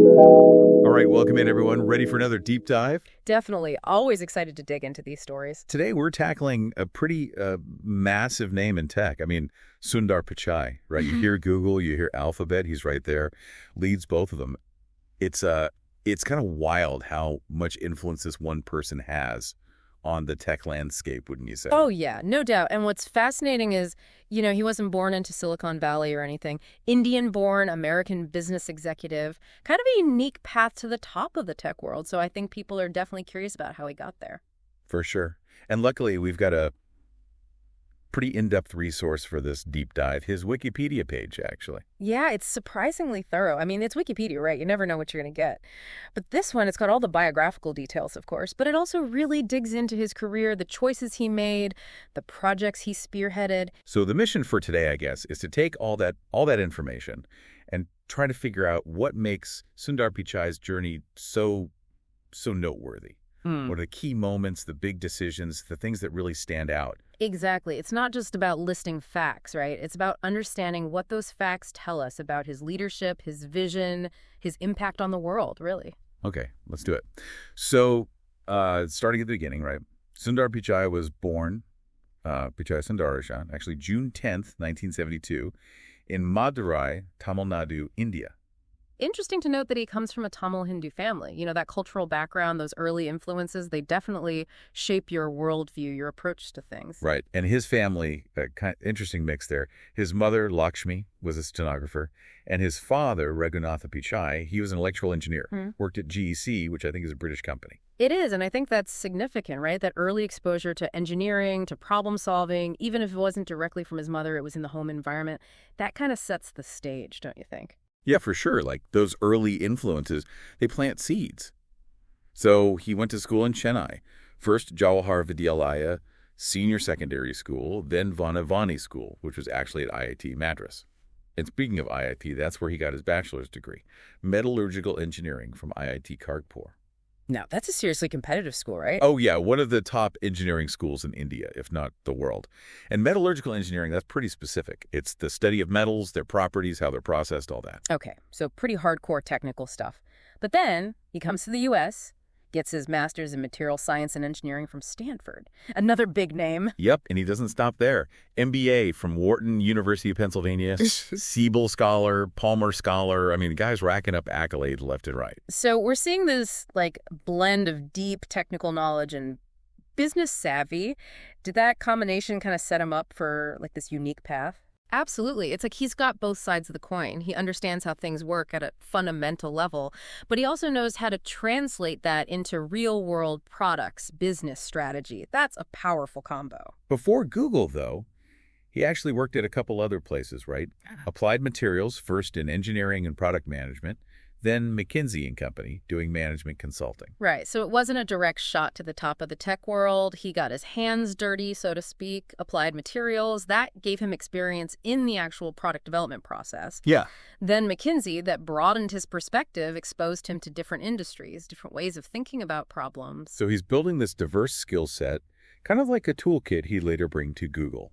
All right, welcome in, everyone. Ready for another deep dive? Definitely. Always excited to dig into these stories. Today, we're tackling a pretty massive name in tech. I mean, Sundar Pichai, right? You hear Google, you hear Alphabet. He's right there, leads both of them. It's kind of wild how much influence this one person has on the tech landscape, wouldn't you say? Oh, yeah, no doubt. And what's fascinating is, he wasn't born into Silicon Valley or anything. Indian-born, American business executive, kind of a unique path to the top of the tech world. So I think people are definitely curious about how he got there. For sure. And luckily, we've got a pretty in-depth resource for this deep dive, his Wikipedia page, actually. Yeah, it's surprisingly thorough. I mean, it's Wikipedia, right? You never know what you're going to get. But this one, it's got all the biographical details, of course, but it also really digs into his career, the choices he made, the projects he spearheaded. So the mission for today, I guess, is to take all that information and try to figure out what makes Sundar Pichai's journey so noteworthy. What are the key moments, the big decisions, the things that really stand out? Exactly. It's not just about listing facts, right? It's about understanding what those facts tell us about his leadership, his vision, his impact on the world, really. Okay, let's do it. So, starting at the beginning, right? Sundar Pichai was born, Pichai Sundaresan, actually June 10th, 1972, in Madurai, Tamil Nadu, India. Interesting to note that he comes from a Tamil Hindu family. That cultural background, those early influences, they definitely shape your worldview, your approach to things. Right. And his family, kind of interesting mix there. His mother, Lakshmi, was a stenographer. And his father, Raghunatha Pichai, he was an electrical engineer, worked at GEC, which I think is a British company. It is, and I think that's significant, right? That early exposure to engineering, to problem solving, even if it wasn't directly from his mother, it was in the home environment. That kind of sets the stage, don't you think? Yeah, for sure. Like those early influences, they plant seeds. So he went to school in Chennai. First Jawahar Vidyalaya Senior Secondary School, then Vanavani School, which was actually at IIT Madras. And speaking of IIT, that's where he got his bachelor's degree, metallurgical engineering from IIT Kharagpur. Now, that's a seriously competitive school, right? Oh, yeah, one of the top engineering schools in India, if not the world. And metallurgical engineering, that's pretty specific. It's the study of metals, their properties, how they're processed, all that. Okay, so pretty hardcore technical stuff. But then he comes to the U.S., gets his master's in material science and engineering from Stanford. Another big name. Yep, and he doesn't stop there. MBA from Wharton, University of Pennsylvania, Siebel Scholar, Palmer Scholar. I mean, the guy's racking up accolades left and right. So we're seeing this, blend of deep technical knowledge and business savvy. Did that combination kind of set him up for, this unique path? Absolutely. It's like he's got both sides of the coin. He understands how things work at a fundamental level, but he also knows how to translate that into real-world products, business strategy. That's a powerful combo. Before Google, though, he actually worked at a couple other places, right? Applied Materials, first in engineering and product management, then McKinsey & Company, doing management consulting. Right, so it wasn't a direct shot to the top of the tech world. He got his hands dirty, so to speak, Applied Materials. That gave him experience in the actual product development process. Yeah. Then McKinsey, that broadened his perspective, exposed him to different industries, different ways of thinking about problems. So he's building this diverse skill set, kind of like a toolkit he'd later bring to Google,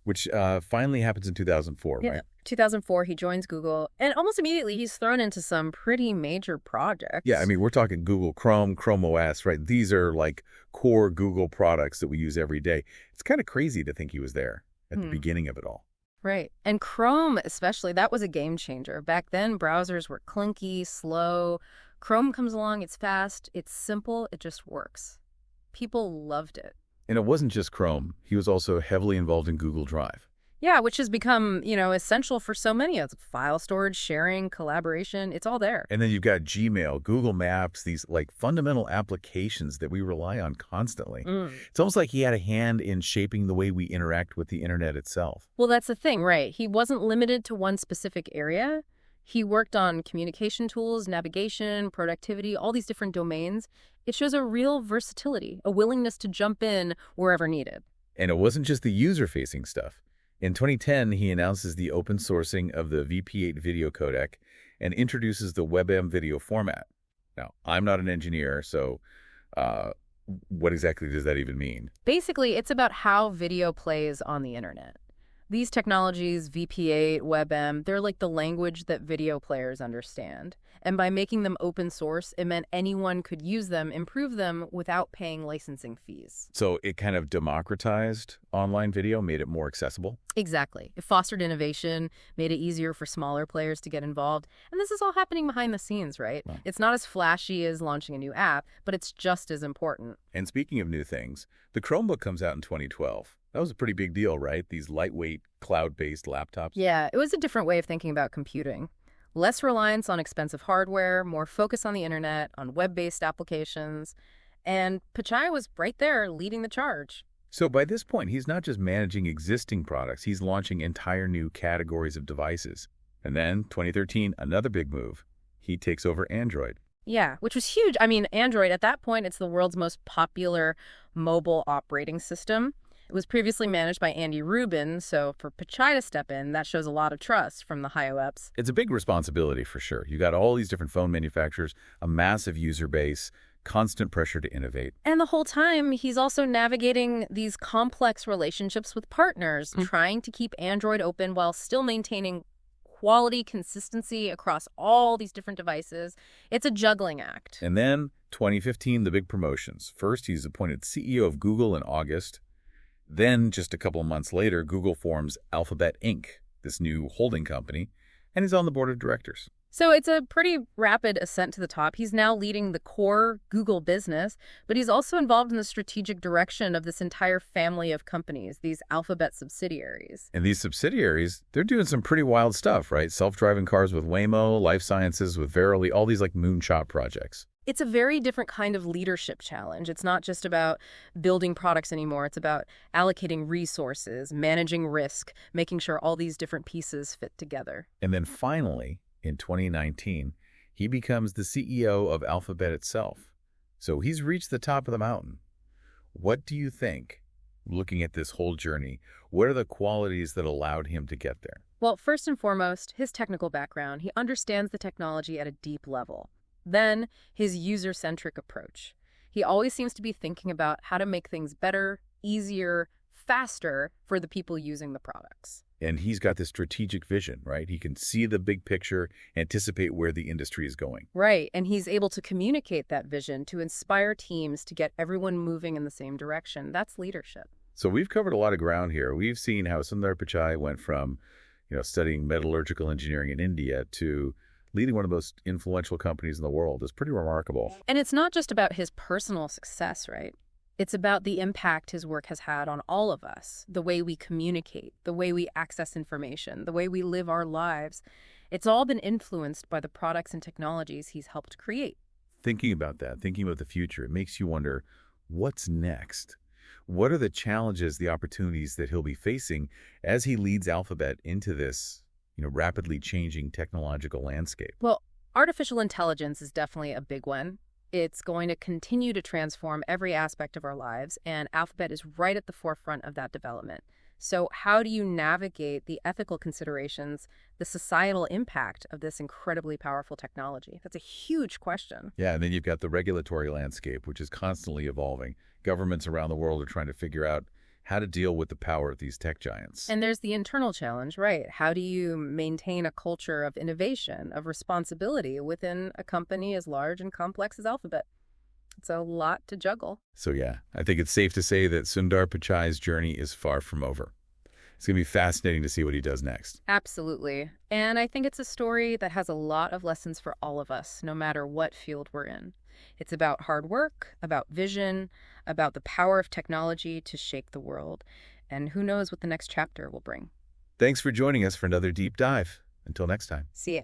which finally happens in 2004, yeah. right? 2004, he joins Google, and almost immediately he's thrown into some pretty major projects. Yeah, I mean, we're talking Google Chrome, Chrome OS, right? These are core Google products that we use every day. It's kind of crazy to think he was there at the beginning of it all. Right. And Chrome especially, that was a game changer. Back then, browsers were clunky, slow. Chrome comes along, it's fast, it's simple, it just works. People loved it. And it wasn't just Chrome. He was also heavily involved in Google Drive. Yeah, which has become, essential for so many. It's file storage, sharing, collaboration. It's all there. And then you've got Gmail, Google Maps, these fundamental applications that we rely on constantly. It's almost like he had a hand in shaping the way we interact with the internet itself. Well, that's the thing, right? He wasn't limited to one specific area. He worked on communication tools, navigation, productivity, all these different domains. It shows a real versatility, a willingness to jump in wherever needed. And it wasn't just the user-facing stuff. In 2010, he announces the open sourcing of the VP8 video codec and introduces the WebM video format. Now, I'm not an engineer, so what exactly does that even mean? Basically, it's about how video plays on the internet. These technologies, VP8, WebM, they're like the language that video players understand. And by making them open source, it meant anyone could use them, improve them without paying licensing fees. So it kind of democratized online video, made it more accessible. Exactly. It fostered innovation, made it easier for smaller players to get involved. And this is all happening behind the scenes, right? Wow. It's not as flashy as launching a new app, but it's just as important. And speaking of new things, the Chromebook comes out in 2012. That was a pretty big deal, right? These lightweight, cloud-based laptops. Yeah, it was a different way of thinking about computing. Less reliance on expensive hardware, more focus on the internet, on web-based applications. And Pichai was right there leading the charge. So by this point, he's not just managing existing products, he's launching entire new categories of devices. And then, 2013, another big move. He takes over Android. Yeah, which was huge. I mean, Android, at that point, it's the world's most popular mobile operating system. It was previously managed by Andy Rubin, so for Pichai to step in, that shows a lot of trust from the high-ups. It's a big responsibility for sure. You got all these different phone manufacturers, a massive user base, constant pressure to innovate. And the whole time, he's also navigating these complex relationships with partners, trying to keep Android open while still maintaining quality consistency across all these different devices. It's a juggling act. And then, 2015, the big promotions. First, he's appointed CEO of Google in August. Then, just a couple of months later, Google forms Alphabet Inc., this new holding company, and he's on the board of directors. So it's a pretty rapid ascent to the top. He's now leading the core Google business, but he's also involved in the strategic direction of this entire family of companies, these Alphabet subsidiaries. And these subsidiaries, they're doing some pretty wild stuff, right? Self-driving cars with Waymo, life sciences with Verily, all these like moonshot projects. It's a very different kind of leadership challenge. It's not just about building products anymore. It's about allocating resources, managing risk, making sure all these different pieces fit together. And then finally, in 2019, he becomes the CEO of Alphabet itself. So he's reached the top of the mountain. What do you think, looking at this whole journey, what are the qualities that allowed him to get there? Well, first and foremost, his technical background. He understands the technology at a deep level. Then, his user-centric approach. He always seems to be thinking about how to make things better, easier, faster for the people using the products. And he's got this strategic vision, right? He can see the big picture, anticipate where the industry is going. Right, and he's able to communicate that vision to inspire teams to get everyone moving in the same direction. That's leadership. So we've covered a lot of ground here. We've seen how Sundar Pichai went from, studying metallurgical engineering in India to leading one of the most influential companies in the world. Is pretty remarkable. And it's not just about his personal success, right? It's about the impact his work has had on all of us, the way we communicate, the way we access information, the way we live our lives. It's all been influenced by the products and technologies he's helped create. Thinking about that, thinking about the future, it makes you wonder, what's next? What are the challenges, the opportunities that he'll be facing as he leads Alphabet into this rapidly changing technological landscape? Well, artificial intelligence is definitely a big one. It's going to continue to transform every aspect of our lives, and Alphabet is right at the forefront of that development. So how do you navigate the ethical considerations, the societal impact of this incredibly powerful technology? That's a huge question. Yeah, and then you've got the regulatory landscape, which is constantly evolving. Governments around the world are trying to figure out how to deal with the power of these tech giants. And there's the internal challenge, right? How do you maintain a culture of innovation, of responsibility within a company as large and complex as Alphabet? It's a lot to juggle. So yeah, I think it's safe to say that Sundar Pichai's journey is far from over. It's going to be fascinating to see what he does next. Absolutely. And I think it's a story that has a lot of lessons for all of us, no matter what field we're in. It's about hard work, about vision, about the power of technology to shake the world. And who knows what the next chapter will bring. Thanks for joining us for another deep dive. Until next time. See ya.